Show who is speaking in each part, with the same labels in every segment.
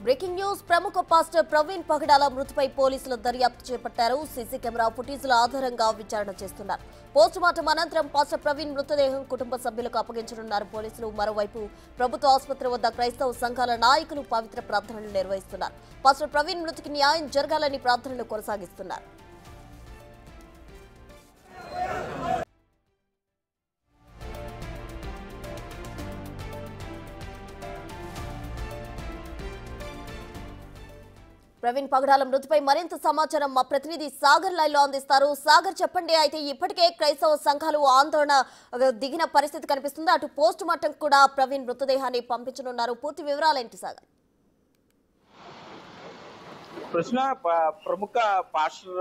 Speaker 1: Breaking news ప్రముఖ pastor Praveen పగడాల మృతిపై పోలీసులు దర్యాప్తు చేపట్టారు. సీసీ కెమెరా ఫుటేజ్ల ఆధారంగా విచారణ చేస్తున్నారు. పోస్టుమార్టం అనంతరం పాస్టర్ ప్రవీణ్ మృతదేహం కుటుంబ సభ్యులకు అప్పగించనున్నారు పోలీసులు. మరోవైపు ప్రభుత్వ ఆసుపత్రి వద్ద క్రైస్తవ సంఘాల నాయకులు పవిత్ర ప్రార్థనలు నిర్వహిస్తున్నారు. పాస్టర్ ప్రవీణ్ మృతికి న్యాయం జరగాలని ప్రార్థనలు కొనసాగిస్తున్నారు. ప్రవీణ్ పగడాల మృతిపై మరింత సమాచారం మా ప్రతినిధి సాగర్ లైవ్ లో అందిస్తారు. సాగర్, చెప్పండి. అయితే ఇప్పటికే క్రైస్తవ సంఘాలు ఆందోళన దిగిన పరిస్థితి కనిపిస్తుంది. అటు పోస్ట్ మార్టం కూడా ప్రవీణ్ మృతదేహాన్ని పంపించనున్నారు. పూర్తి వివరాలేంటి సాగర్?
Speaker 2: ప్రశ్న ప్రముఖ పాస్టర్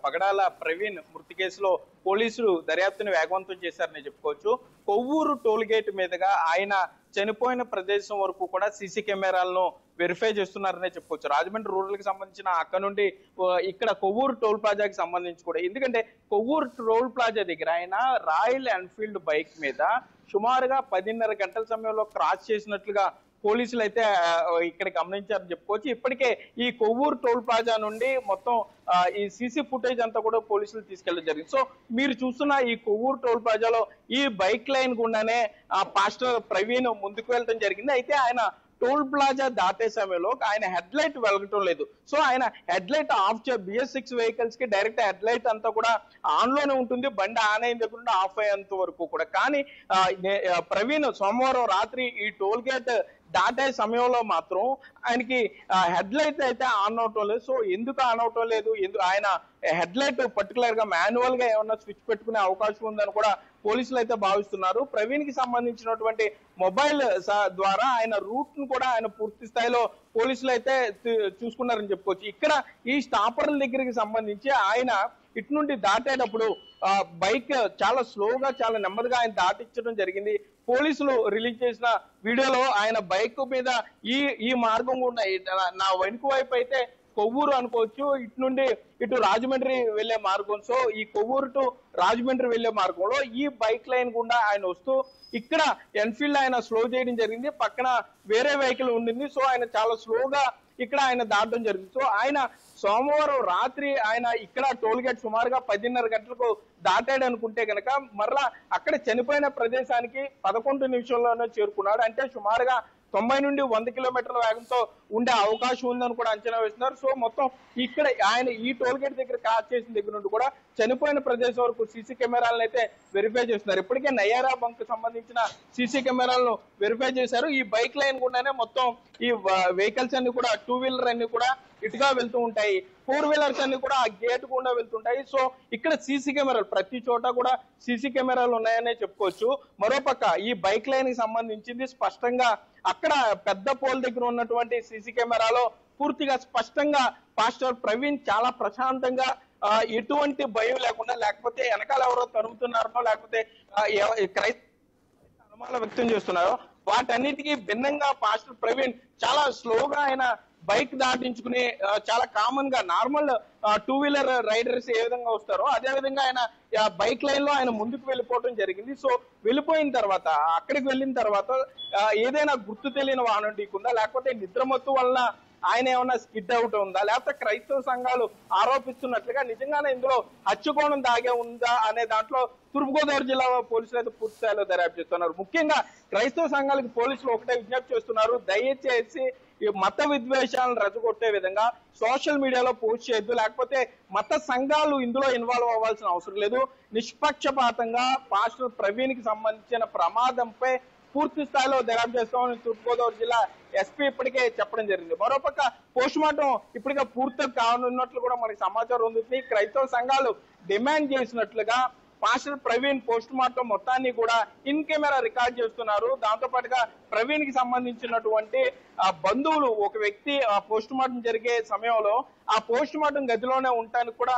Speaker 2: పగడాల ప్రవీణ్ మృతి కేసులో పోలీసులు దర్యాప్తును వేగవంతం చేశారని చెప్పుకోవచ్చు. కొవ్వూరు టోల్ గేట్ మీదుగా ఆయన చనిపోయిన ప్రదేశం వరకు కూడా సీసీ కెమెరాలను వెరిఫై చేస్తున్నారనే చెప్పుకోవచ్చు. రాజమండ్రి రూరల్ కి సంబంధించిన అక్కడ నుండి ఇక్కడ కొవ్వూరు టోల్ ప్లాజాకి సంబంధించి కూడా, ఎందుకంటే కొవ్వూరు టోల్ ప్లాజా దగ్గర ఆయన రాయల్ ఎన్ఫీల్డ్ బైక్ మీద సుమారుగా 10:30 గంటల సమయంలో క్రాస్ చేసినట్లుగా పోలీసులు అయితే ఇక్కడ గమనించారని చెప్పుకోవచ్చు. ఇప్పటికే ఈ కొవ్వూరు టోల్ ప్లాజా నుండి మొత్తం ఈ సీసీ ఫుటేజ్ అంతా కూడా పోలీసులు తీసుకెళ్ళడం జరిగింది. సో మీరు చూస్తున్న ఈ కొవ్వూరు టోల్ ప్లాజాలో ఈ బైక్ లైన్ గుండానే పాస్టర్ ప్రవీణ్ ముందుకు వెళ్ళడం జరిగింది. అయితే ఆయన టోల్ ప్లాజా దాటే సమయంలో ఆయన హెడ్ లైట్ వెలగటం లేదు. సో ఆయన head light of BS6 vehicles కి డైరెక్ట్ హెడ్ లైట్ అంతా కూడా ఆన్ లోనే ఉంటుంది, బండి ఆన్ అయిన దగ్గర నుండి ఆఫ్ అయ్యేంత వరకు కూడా. కానీ ప్రవీణ్ సోమవారం రాత్రి ఈ టోల్ గేట్ దాటే సమయంలో మాత్రం ఆయనకి హెడ్ లైట్ అయితే ఆన్ అవటం లేదు. సో ఎందుకు ఆన్ అవటం లేదు, ఆయన హెడ్ లైట్ పర్టికులర్ గా మాన్యువల్ గా ఏమన్నా స్విచ్ పెట్టుకునే అవకాశం ఉందని కూడా పోలీసులు అయితే భావిస్తున్నారు. ప్రవీణ్ కి సంబంధించినటువంటి మొబైల్ ద్వారా ఆయన రూట్ ను కూడా ఆయన పూర్తి స్థాయిలో పోలీసులు అయితే చూసుకున్నారని చెప్పుకోవచ్చు. ఇక్కడ ఈ స్టాపర్ల దగ్గరికి సంబంధించి ఆయన ఇటు నుండి దాటేటప్పుడు బైక్ చాలా స్లోగా చాలా నెమ్మదిగా ఆయన దాటించడం జరిగింది. పోలీసులు రిలీజ్ చేసిన వీడియోలో ఆయన బైక్ మీద ఈ మార్గం కూడా నా వెనుక వైపు అయితే కొవ్వూరు అనుకోవచ్చు, ఇటు నుండి ఇటు రాజమండ్రి వెళ్లే మార్గం. సో ఈ కొవ్వూరు టు రాజమండ్రి వెళ్లే మార్గంలో ఈ బైక్ లైన్ గుండా ఆయన వస్తూ ఇక్కడ ఎన్ఫీల్డ్ ఆయన స్లో చేయడం జరిగింది. పక్కన వేరే వెహికల్ ఉండింది. సో ఆయన చాలా స్లోగా ఇక్కడ ఆయన దాటడం జరిగింది. సో ఆయన సోమవారం రాత్రి ఆయన ఇక్కడ టోల్ గేట్ సుమారుగా 10:30 గంటలకు దాటాడు అనుకుంటే కనుక మరలా అక్కడ చనిపోయిన ప్రదేశానికి 11 నిమిషంలోనే చేరుకున్నాడు. అంటే సుమారుగా 90 నుండి 100 కిలోమీటర్ల వేగంతో ఉండే అవకాశం ఉందని కూడా అంచనా వేస్తున్నారు. సో మొత్తం ఇక్కడ ఆయన ఈ టోల్ గేట్ దగ్గర క్రాస్ చేసిన దగ్గర నుండి కూడా చనిపోయిన ప్రదేశం వరకు సీసీ కెమెరాలను అయితే వెరిఫై చేస్తున్నారు. ఇప్పటికే నయారా బంక్ సంబంధించిన సీసీ కెమెరాలను వెరిఫై చేశారు. ఈ బైక్ లైన్ గుండానే మొత్తం ఈ వెహికల్స్ అన్ని కూడా 2 వీలర్ అన్ని కూడా ఇటుగా వెళ్తూ ఉంటాయి, 4 వీలర్స్ అన్ని కూడా ఆ గేట్ గుండా వెళ్తుంటాయి. సో ఇక్కడ సీసీ కెమెరాలు ప్రతి చోట కూడా సీసీ కెమెరాలు ఉన్నాయనే చెప్పుకోవచ్చు. మరోపక్క ఈ బైక్ లైన్ కి సంబంధించింది స్పష్టంగా అక్కడ పెద్ద పోల్ దగ్గర ఉన్నటువంటి సీసీ కెమెరాలో పూర్తిగా స్పష్టంగా పాస్టర్ ప్రవీణ్ చాలా ప్రశాంతంగా ఎటువంటి భయం లేకుండా, లేకపోతే వెనకాల ఎవరో తరుముతున్నారో లేకపోతే అనుమానం వ్యక్తం చేస్తున్నారో వాటన్నిటికీ భిన్నంగా పాస్టర్ ప్రవీణ్ చాలా స్లోగా ఆయన బైక్ దాటించుకుని చాలా కామన్ గా నార్మల్ 2 వీలర్ రైడర్స్ ఏ విధంగా వస్తారో అదే విధంగా ఆయన బైక్ లైన్ లో ఆయన ముందుకు వెళ్ళిపోవడం జరిగింది. సో వెళ్ళిపోయిన తర్వాత అక్కడికి వెళ్ళిన తర్వాత ఏదైనా గుర్తు తెలియని వాహనం ఢీకుందా, లేకపోతే నిద్రమత్తు వలన ఆయన ఏమన్నా స్కిడ్ అవుట్ ఉందా, లేకపోతే క్రైస్తవ సంఘాలు ఆరోపిస్తున్నట్లుగా నిజంగానే ఇందులో హత్యకోణం దాగే ఉందా అనే దాంట్లో తూర్పుగోదావరి జిల్లా పోలీసులు అయితే పూర్తి స్థాయిలో దర్యాప్తు చేస్తున్నారు. ముఖ్యంగా క్రైస్తవ సంఘాలకు పోలీసులు ఒకటే విజ్ఞప్తి చేస్తున్నారు, దయచేసి ఈ మత విద్వేషాలను రెచ్చగొట్టే విధంగా సోషల్ మీడియాలో పోస్ట్ చేయొద్దు, లేకపోతే మత సంఘాలు ఇందులో ఇన్వాల్వ్ అవ్వాల్సిన అవసరం లేదు. నిష్పక్షపాతంగా పాస్టర్ ప్రవీణ్ కి సంబంధించిన ప్రమాదంపై పూర్తి స్థాయిలో దర్యాప్తు చేస్తామని తూర్పుగోదావరి జిల్లా ఎస్పీ ఇప్పటికే చెప్పడం జరిగింది. మరోపక్క పోస్ట్ మార్టం ఇప్పటికే పూర్తి కానున్నట్లు కూడా మనకి సమాచారం ఉంది. క్రైస్తవ సంఘాలు డిమాండ్ చేసినట్లుగా పాస్టర్ ప్రవీణ్ పోస్ట్ మార్టం మొత్తాన్ని కూడా ఇన్ కెమెరా రికార్డ్ చేస్తున్నారు. దాంతో పాటుగా ప్రవీణ్ కి సంబంధించినటువంటి బంధువులు ఒక వ్యక్తి పోస్ట్ మార్టం జరిగే సమయంలో ఆ పోస్ట్ మార్టం గదిలోనే ఉండటానికి కూడా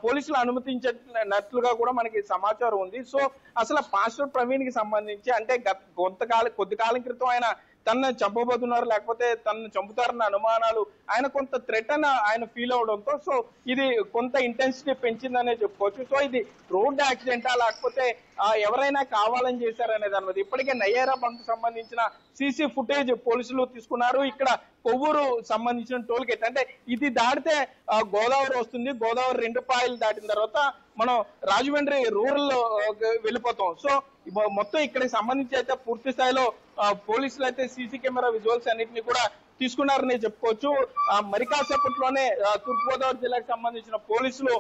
Speaker 2: పోలీసులు అనుమతించినట్లుగా కూడా మనకి సమాచారం ఉంది. సో అసలు పాస్టర్ ప్రవీణ్ కి సంబంధించి అంటే కొద్ది కాలం క్రితం ఆయన తనను చంపబోతున్నారు లేకపోతే తనను చంపుతారన్న అనుమానాలు ఆయన కొంత థ్రెట్ అని ఆయన ఫీల్ అవడంతో సో ఇది కొంత ఇంటెన్సిటీ పెంచిందనే చెప్పుకోవచ్చు. సో ఇది రోడ్ యాక్సిడెంటా లేకపోతే ఎవరైనా కావాలని చేశారనే దాని మీద ఇప్పటికే నయ్యారా బంక్ సంబంధించిన సీసీ ఫుటేజ్ పోలీసులు తీసుకున్నారు. ఇక్కడ కొవ్వూరు సంబంధించిన టోల్ గేట్ అంటే ఇది దాటితే గోదావరి వస్తుంది. గోదావరి 2 పాయలు దాటిన తర్వాత మనం రాజమండ్రి రూరల్ వెళ్ళిపోతాం. సో మొత్తం ఇక్కడికి సంబంధించి అయితే పూర్తి స్థాయిలో పోలీసులు అయితే సీసీ కెమెరా విజువల్స్ అన్నింటినీ కూడా తీసుకున్నారని చెప్పుకోవచ్చు. మరి కాసేపట్లోనే తూర్పుగోదావరి జిల్లాకు సంబంధించిన పోలీసులు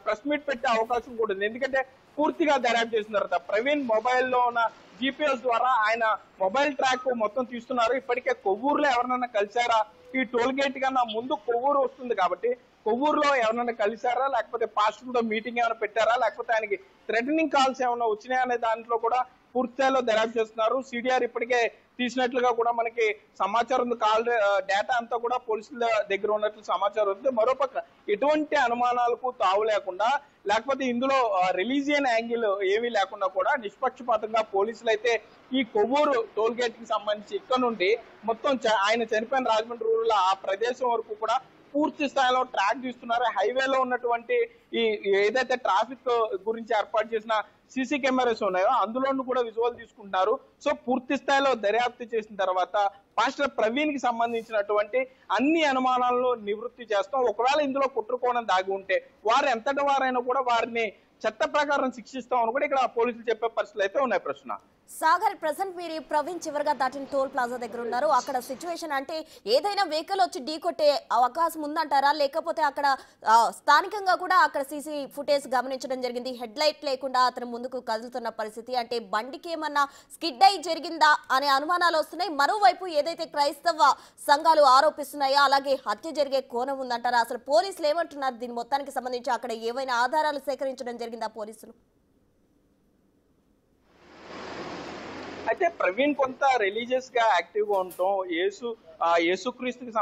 Speaker 2: ప్రెస్ మీట్ పెట్టే అవకాశం కూడా ఉంది. ఎందుకంటే పూర్తిగా దర్యాప్తు చేసిన తర్వాత ప్రవీణ్ మొబైల్లో ఉన్న GPS ద్వారా ఆయన మొబైల్ ట్రాక్ మొత్తం తీస్తున్నారు. ఇప్పటికే కొవ్వూరులో ఎవరినైనా కలిసారా, ఈ టోల్ గేట్ కన్నా ముందు కొవ్వూరు వస్తుంది కాబట్టి కొవ్వూరులో ఎవరైనా కలిసారా లేకపోతే పాస్టర్తో మీటింగ్ ఏమైనా పెట్టారా లేకపోతే ఆయనకి థ్రెటనింగ్ కాల్స్ ఏమైనా వచ్చినాయా అనే దాంట్లో కూడా పూర్తిస్థాయిలో దర్యాప్తు చేస్తున్నారు. సిడిఆర్ ఇప్పటికే తీసినట్లుగా కూడా మనకి సమాచారం ఉంది. కాల్ డేటా అంతా కూడా పోలీసుల దగ్గర ఉన్నట్లు సమాచారం ఉంది. మరోపక్క ఎటువంటి అనుమానాలకు తావు లేకుండా లేకపోతే ఇందులో రిలీజియన్ యాంగిల్ ఏమీ లేకుండా కూడా నిష్పక్షపాతంగా పోలీసులు అయితే ఈ కొవ్వూరు టోల్ గేట్ కి సంబంధించి ఇక్కడ నుండి మొత్తం ఆయన చనిపోయిన రాజమండ్రి రూరల్ ఆ ప్రదేశం వరకు కూడా పూర్తి స్థాయిలో ట్రాక్ తీస్తున్నారు. హైవేలో ఉన్నటువంటి ఈ ఏదైతే ట్రాఫిక్ గురించి ఏర్పాటు చేసిన సీసీ కెమెరాస్ ఉన్నాయో అందులోనూ కూడా విజువల్ తీసుకుంటున్నారు. సో పూర్తి స్థాయిలో దర్యాప్తు చేసిన తర్వాత పాస్టర్ ప్రవీణ్ కి సంబంధించినటువంటి అన్ని అనుమానాలను నివృత్తి చేస్తాం. ఒకవేళ ఇందులో కుట్రకోణం దాగి ఉంటే వారు ఎంతటి వారైనా కూడా వారిని చట్ట ప్రకారం శిక్షిస్తామని కూడా ఇక్కడ పోలీసులు చెప్పే పరిస్థితులు అయితే ఉన్నాయి. ప్రశ్న
Speaker 1: సాగర్, ప్రెసెంట్ మీరు ప్రవీణ్ చివరిగా దాటిన టోల్ ప్లాజా దగ్గర ఉన్నారు. అక్కడ సిచ్యువేషన్ అంటే ఏదైనా వెహికల్ వచ్చి ఢీ కొట్టే అవకాశం ఉందంటారా లేకపోతే అక్కడ స్థానికంగా కూడా అక్కడ సీసీ ఫుటేజ్ గమనించడం జరిగింది. హెడ్ లైట్ లేకుండా అతను ముందుకు కదులుతున్న పరిస్థితి అంటే బండికి ఏమన్నా స్కిడ్ అయి జరిగిందా అనే అనుమానాలు వస్తున్నాయి. మరోవైపు ఏదైతే క్రైస్తవ సంఘాలు ఆరోపిస్తున్నాయో అలాగే హత్య జరిగే కోణం ఉందంటారా? అసలు పోలీసులు ఏమంటున్నారు దీని మొత్తానికి సంబంధించి? అక్కడ ఏవైనా ఆధారాలు సేకరించడం జరిగిందా పోలీసులు?
Speaker 2: అయితే ప్రవీణ్ కొంత రిలీజియస్ గా యాక్టివ్ గా ఉండటం యేసుక్రీస్తుకి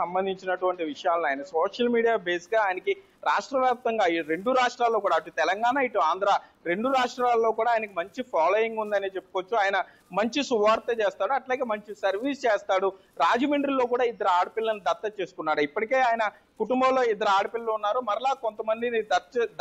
Speaker 2: సంబంధించినటువంటి విషయాలను ఆయన సోషల్ మీడియా బేస్ గా ఆయనకి రాష్ట్ర వ్యాప్తంగా ఈ 2 రాష్ట్రాల్లో కూడా అటు తెలంగాణ ఇటు ఆంధ్ర 2 రాష్ట్రాల్లో కూడా ఆయనకి మంచి ఫాలోయింగ్ ఉందని చెప్పుకోవచ్చు. ఆయన మంచి సువార్త చేస్తాడు, అట్లాగే మంచి సర్వీస్ చేస్తాడు. రాజమండ్రిలో కూడా 2 ఆడపిల్లని దత్తత చేసుకున్నాడు. ఇప్పటికే ఆయన కుటుంబంలో 2 ఆడపిల్లలు ఉన్నారు. మరలా కొంతమందిని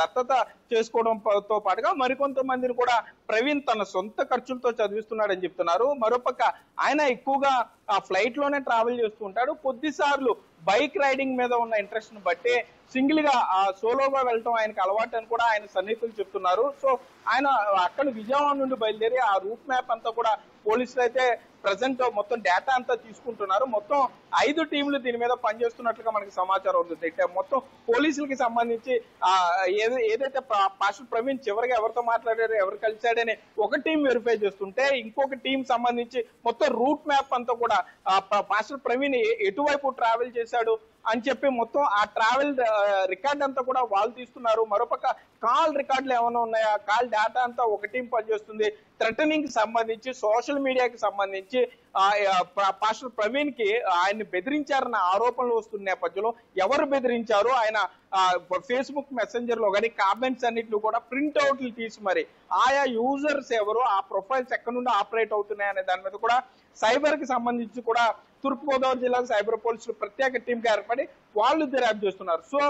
Speaker 2: దత్తత చేసుకోవడంతో పాటుగా మరికొంతమందిని కూడా ప్రవీణ్ తన సొంత ఖర్చులతో చదివిస్తున్నాడని చెప్తున్నారు. మరోపక్క ఆయన ఎక్కువగా ఆ ఫ్లైట్ లోనే ట్రావెల్ చేస్తూ ఉంటాడు. కొద్దిసార్లు బైక్ రైడింగ్ మీద ఉన్న ఇంట్రెస్ట్ ను బట్టి సింగిల్ గా సోలోగా వెళ్ళటం ఆయనకు అలవాటు అని కూడా ఆయన సన్నిహితులు చెప్తున్నారు. సో ఆయన అక్కడ విజయవాడ నుండి బయలుదేరి ఆ రూట్ మ్యాప్ అంతా కూడా పోలీసులు అయితే ప్రజెంట్ మొత్తం డేటా అంతా తీసుకుంటున్నారు. మొత్తం 5 టీంలు దీని మీద పనిచేస్తున్నట్లుగా మనకి సమాచారం ఉంటుంది. మొత్తం పోలీసులకి సంబంధించి ఏదైతే పాస్టర్ ప్రవీణ్ చివరిగా ఎవరితో మాట్లాడారు ఎవరు కలిశాడని ఒక టీం వెరిఫై చేస్తుంటే ఇంకొక టీం సంబంధించి మొత్తం రూట్ మ్యాప్ అంతా కూడా పాస్టర్ ప్రవీణ్ ఎటువైపు ట్రావెల్ చేశాడు అని చెప్పి మొత్తం ఆ ట్రావెల్ రికార్డ్ అంతా కూడా వాళ్ళు తీస్తున్నారు. మరోపక్క కాల్ రికార్డులు ఏమైనా ఉన్నాయా, కాల్ డేటా అంతా ఒక టీం పనిచేస్తుంది. థ్రెటనింగ్ కి సంబంధించి సోషల్ మీడియాకి సంబంధించి పాస్టర్ ప్రవీణ్ కి ఆయన్ని బెదిరించారన్న ఆరోపణలు వస్తున్న నేపథ్యంలో ఎవరు బెదిరించారు, ఆయన ఫేస్బుక్ మెసెంజర్ లో కానీ కామెంట్స్ అన్నిట్లు కూడా ప్రింట్ అవుట్లు తీసి మరి ఆయా యూజర్స్ ఎవరు, ఆ ప్రొఫైల్స్ ఎక్కడి నుండి ఆపరేట్ అవుతున్నాయి అనే దాని మీద కూడా సైబర్ కి సంబంధించి కూడా తూర్పుగోదావరి జిల్లా సైబర్ పోలీసులు ప్రత్యేక టీం గా ఏర్పడి వాళ్ళు దర్యాప్తు చేస్తున్నారు. So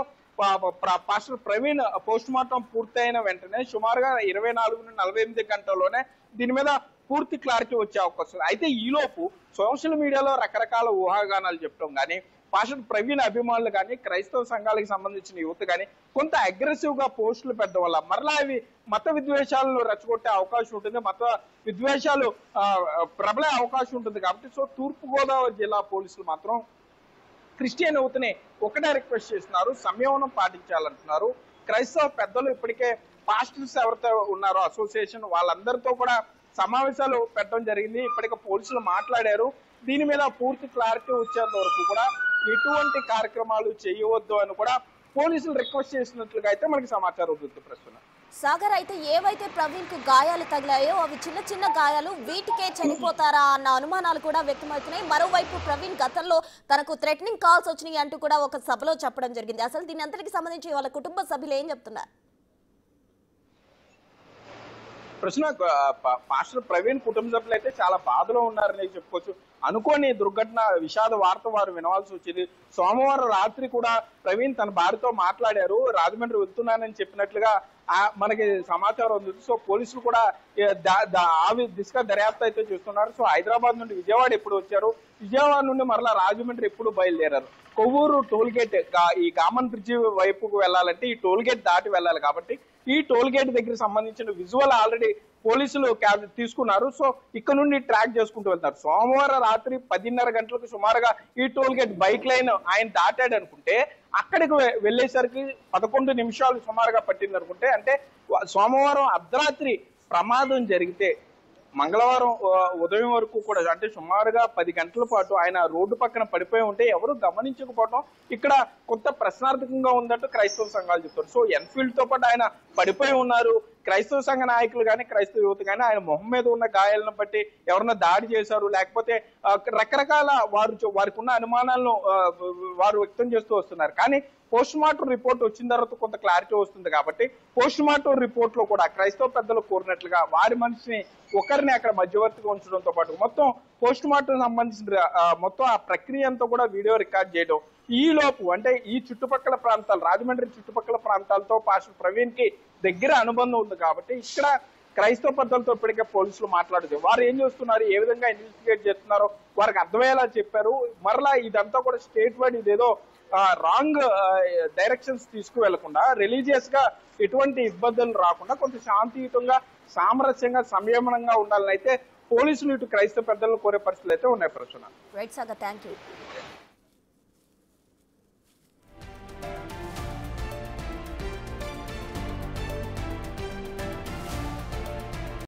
Speaker 2: pastor Praveen post mortem పూర్తయిన వెంటనే సుమారుగా 24 నుండి 48 గంటల్లోనే దీని మీద పూర్తి క్లారిటీ వచ్చే అవకాశం. అయితే ఈలోపు సోషల్ మీడియాలో రకరకాల ఊహాగానాలు చెప్పడం కానీ పాస్టర్ ప్రవీణ్ అభిమానులు కానీ క్రైస్తవ సంఘాలకు సంబంధించిన యువత కానీ కొంత అగ్రెసివ్ గా పోస్టులు పెట్టడం వల్ల మరలా అవి మత విద్వేషాలను రెచ్చగొట్టే అవకాశం ఉంటుంది, మత విద్వేషాలు ప్రబలే అవకాశం ఉంటుంది. కాబట్టి సో తూర్పుగోదావరి జిల్లా పోలీసులు మాత్రం క్రిస్టియన్ యువతని ఒకటే రిక్వెస్ట్ చేస్తున్నారు, సంయమనం పాటించాలంటున్నారు. క్రైస్తవ పెద్దలు ఇప్పటికే పాస్టర్స్ ఎవరితో ఉన్నారో అసోసియేషన్ వాళ్ళందరితో కూడా సమావేశాలు పెట్టడం జరిగింది. ఇప్పటికే పోలీసులు మాట్లాడారు. దీని మీద పూర్తి క్లారిటీ వచ్చేంత వరకు కూడా ఎటువంటి కార్యక్రమాలు చేయవద్దు అని కూడా పోలీసులు రిక్వెస్ట్ చేసినట్లుగా అయితే మనకి సమాచారం ఉంటుంది. ప్రస్తుతం
Speaker 1: సాగర్, అయితే ఏవైతే ప్రవీణ్ కు గాయాలు తగిలాయో అవి చిన్న చిన్న గాయాలు, వీటికే చనిపోతారా అన్న అనుమానాలు కూడా వ్యక్తమవుతున్నాయి. మరోవైపు ప్రవీణ్ గతంలో తనకు థ్రెటనింగ్ కాల్స్ వచ్చినాయి అంటూ కూడా ఒక సభలో చెప్పడం జరిగింది. అసలు దీని అంతటికి సంబంధించి వాళ్ళ కుటుంబ సభ్యులు ఏం చెప్తున్నారు?
Speaker 2: ప్రశ్న పాస్టర్ ప్రవీణ్ కుటుంబ సభ్యులు అయితే చాలా బాధలో ఉన్నారని చెప్పుకోవచ్చు. అనుకోని దుర్ఘటన విషాద వార్త వారు వినవాల్సి వచ్చింది. సోమవారం రాత్రి కూడా ప్రవీణ్ తన భార్యతో మాట్లాడారు. రాజమండ్రి వెళ్తున్నానని చెప్పినట్లుగా మనకి సమాచారం ఉంది. సో పోలీసులు కూడా ఆ దిశగా దర్యాప్తు అయితే చేస్తున్నారు. సో హైదరాబాద్ నుండి విజయవాడ ఎప్పుడు వచ్చారు, విజయవాడ నుండి మరలా రాజమండ్రి ఎప్పుడు బయలుదేరారు. కొవ్వూరు టోల్ గేట్, ఈ గామన్ బ్రిడ్జి వైపుకు వెళ్ళాలంటే ఈ టోల్ గేట్ దాటి వెళ్ళాలి కాబట్టి ఈ టోల్ గేట్ దగ్గర సంబంధించిన విజువల్ ఆల్రెడీ పోలీసులు తీసుకున్నారు. సో ఇక్కడ నుండి ట్రాక్ చేసుకుంటూ వెళ్తారు. సోమవారం రాత్రి 10:30 గంటలకు సుమారుగా ఈ టోల్ గేట్ బైక్ లైన్ ఆయన దాటాడు అనుకుంటే అక్కడికి వెళ్ళేసరికి 11 నిమిషాలు సుమారుగా పట్టింది అనుకుంటే, అంటే సోమవారం అర్ధరాత్రి ప్రమాదం జరిగితే మంగళవారం ఉదయం వరకు కూడా అంటే సుమారుగా 10 గంటల పాటు ఆయన రోడ్డు పక్కన పడిపోయి ఉంటే ఎవరు గమనించకపోవడం ఇక్కడ కొంత ప్రశ్నార్థకంగా ఉందంటూ క్రైస్తవ సంఘాలు చెప్తారు. సో ఎన్ఫీల్డ్ తో పాటు ఆయన పడిపోయి ఉన్నారు. క్రైస్తవ సంఘ నాయకులు కానీ క్రైస్తవ యువత కానీ ఆయన మొహం మీద ఉన్న గాయాలను బట్టి ఎవరన్నా దాడి చేశారు, లేకపోతే రకరకాల వారికి ఉన్న అనుమానాలను వారు వ్యక్తం చేస్తూ వస్తున్నారు. కానీ పోస్ట్ మార్టం రిపోర్ట్ వచ్చిన తర్వాత కొంత క్లారిటీ వస్తుంది కాబట్టి పోస్ట్ మార్టం రిపోర్ట్ లో కూడా క్రైస్తవ పెద్దలు కోరినట్లుగా వారి మనిషిని ఒకరిని అక్కడ మధ్యవర్తిగా ఉంచడంతో పాటు మొత్తం పోస్ట్ మార్టం సంబంధించిన మొత్తం ఆ ప్రక్రియ అంతా కూడా వీడియో రికార్డ్ చేయడం, ఈ లోపు అంటే ఈ చుట్టుపక్కల ప్రాంతాలు రాజమండ్రి చుట్టుపక్కల ప్రాంతాలతో పాస్టర్ ప్రవీణ్ కి దగ్గర అనుబంధం ఉంది కాబట్టి ఇక్కడ క్రైస్తవ పెద్దలతో ఇప్పటికే పోలీసులు మాట్లాడుతారు. వారు ఏం చేస్తున్నారు, ఏ విధంగా ఇన్వెస్టిగేట్ చేస్తున్నారో వారికి అర్థమయ్యేలా చెప్పారు. మరలా ఇదంతా కూడా స్టేట్ వైడ్ ఇదేదో రాంగ్ డైరెక్షన్స్ తీసుకువెళ్లకుండా రిలీజియస్ గా ఎటువంటి ఇబ్బందులు రాకుండా కొంత శాంతియుతంగా సామరస్యంగా సంయమనంగా ఉండాలని అయితే పోలీసులు ఇటు క్రైస్తవ పెద్దలను కోరే పరిస్థితులు అయితే ఉన్నాయి. ప్రశ్న
Speaker 1: రైట్ సాగర్, థ్యాంక్ యూ.